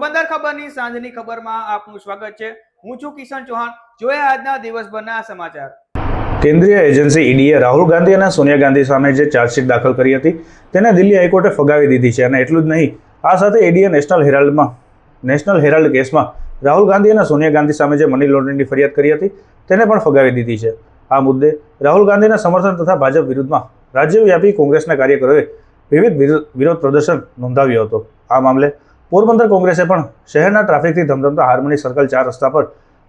પોરબંદર ખબરની સાંજની ખબરમાં આપનું સ્વાગત છે। હું છું કિશન ચૌહાણ। જોઈએ આજના દિવસભરના સમાચાર। કેન્દ્રીય એજન્સી ઈડીએ રાહુલ ગાંધી અને સોનિયા ગાંધી સામે જે ચાર્જશીટ દાખલ કરી હતી તેને દિલ્હી હાઈકોર્ટે ફગાવી દીધી છે। અને એટલું જ નહીં, આ સાથે ઈડીએ નેશનલ હેરાલ્ડ કેસમાં રાહુલ ગાંધી અને સોનિયા ગાંધી સામે જે મની લોન્ડરિંગની ફરિયાદ કરી હતી તેને પણ ફગાવી દીધી છે। આ મુદ્દે રાહુલ ગાંધીના સમર્થન તથા ભાજપ વિરુદ્ધમાં રાજ્યવ્યાપી કોંગ્રેસના કાર્યકરોએ વિવિધ વિરોધ પ્રદર્શન નોંધાવ્યો હતો। આ મામલે પોરબંદર કોંગ્રેસે પણ શહેરના ટ્રાફિકથી ધમધમતા હાર્મની સર્કલ 4 રસ્તા પર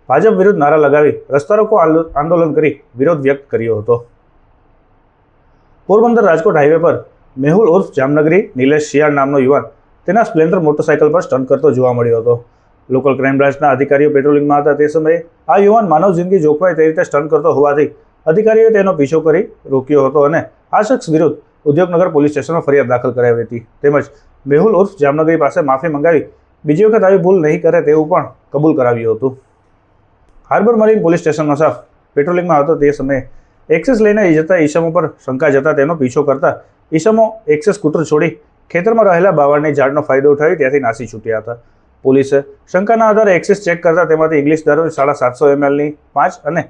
ભાજપ વિરુદ્ધ નારા લગાવી રસ્તા રોકો આંદોલન કરી વિરોધ વ્યક્ત કર્યો હતો। પોરબંદર રાજકોટ હાઈવે પર મેહુલ ઉર્ફ જામનગરી નિલેશ શિયાળ નામનો યુવાન તેના સ્પ્લેન્ડર મોટરસાઇકલ પર સ્ટન્ટ કરતો જોવા મળ્યો હતો। લોકલ ક્રાઇમ બ્રાન્ચના અધિકારીઓ પેટ્રોલિંગમાં હતા તે સમયે આ યુવાન માનવ જિંદગી જોખવાય તે રીતે સ્ટન્ટ કરતો હોવાથી અધિકારીઓએ તેનો પીછો કરી રોક્યો હતો અને આ શખ્સ વિરુદ્ધ ઉદ્યોગનગર પોલીસ સ્ટેશનમાં ફરિયાદ દાખલ કરાવી હતી। તેમજ મેહુલ ઉર્ફ જામનગરી પાસે માફી મંગાવી બીજી વખત આવી ભૂલ નહીં કરે તેવું પણ કબૂલ કરાવ્યું હતું। હાર્બર મરીન પોલીસ સ્ટેશનનો સ્ટાફ પેટ્રોલિંગમાં હતો તે સમયે એક્સેસ લઈને જતા ઈસમો પર શંકા જતા તેનો પીછો કરતા ઈસમો એક્સેસ સ્કૂટર છોડી ખેતરમાં રહેલા બાવળની ઝાડનો ફાયદો ઉઠાવી ત્યાંથી નાસી છૂટ્યા હતા। પોલીસે શંકાના આધારે એક્સેસ ચેક કરતા તેમાંથી ઇંગ્લિશ દારૂ 750 mlની 5 અને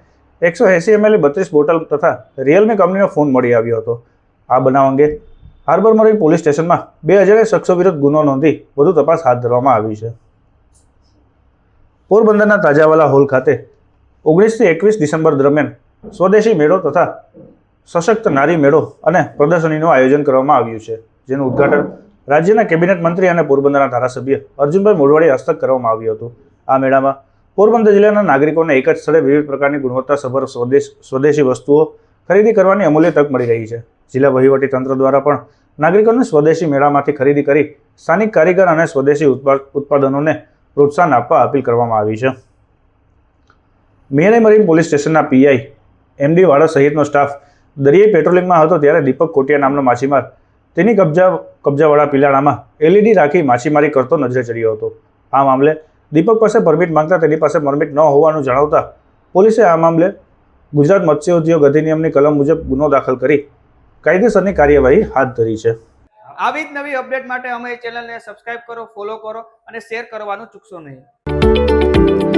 180 mlની 32 બોટલ તથા રિયલમી કંપનીનો ફોન મળી આવ્યો હતો। આ બનાવ અંગે હાર્બર મરીન પોલીસ સ્ટેશનમાં 2 અજાણ્યા શખ્સો વિરુદ્ધ ગુનો નોંધી વધુ તપાસ હાથ ધરવામાં આવી છે। પોરબંદરના તાજાવાલા હોલ ખાતે 19 થી 21 ડિસેમ્બર દરમિયાન સ્વદેશી મેળો તથા સશક્ત નારી મેળો અને પ્રદર્શનીનું આયોજન કરવામાં આવ્યું છે, જેનું ઉદ્ઘાટન રાજ્યના કેબિનેટ મંત્રી અને પોરબંદરના ધારાસભ્ય અર્જુનભાઈ મોઢવાડી હસ્તક કરવામાં આવ્યું હતું। આ મેળામાં પોરબંદર જિલ્લાના નાગરિકોને એક જ સ્થળે વિવિધ પ્રકારની ગુણવત્તાસભર સ્વદેશી વસ્તુઓ ખરીદી કરવાની અમૂલ્ય તક મળી રહી છે। જિલ્લા વહીવટી તંત્ર દ્વારા પણ નાગરિકોને સ્વદેશી મેળામાંથી ખરીદી કરી સ્થાનિક કારીગર અને સ્વદેશી ઉત્પાદનોને પ્રોત્સાહન આપવા અપીલ કરવામાં આવી છે। મેયરે મરીન પોલીસ સ્ટેશનના પીઆઈ એમડી વાળા સહિતનો સ્ટાફ દરિયાઈ પેટ્રોલિંગમાં હતો ત્યારે દીપક કોટિયા નામનો માછીમાર તેની કબજાવાળા પિલાણામાં એલઈડી રાખી માછીમારી કરતો નજરે ચડ્યો હતો। આ મામલે દીપક પાસે પરમિટ માંગતા તેની પાસે પરમિટ ન હોવાનું જણાવતા પોલીસે આ મામલે ગુજરાત મત્સ્યોદ્યોગ અધિનિયમની કલમ મુજબ ગુનો દાખલ કરી કાયદેસરની કાર્યવાહી હાથ ધરી છે। આવી જ નવી અપડેટ માટે અમારી ચેનલને સબસ્ક્રાઇબ કરો, ફોલો કરો અને શેર કરવાનું ચૂકશો નહીં।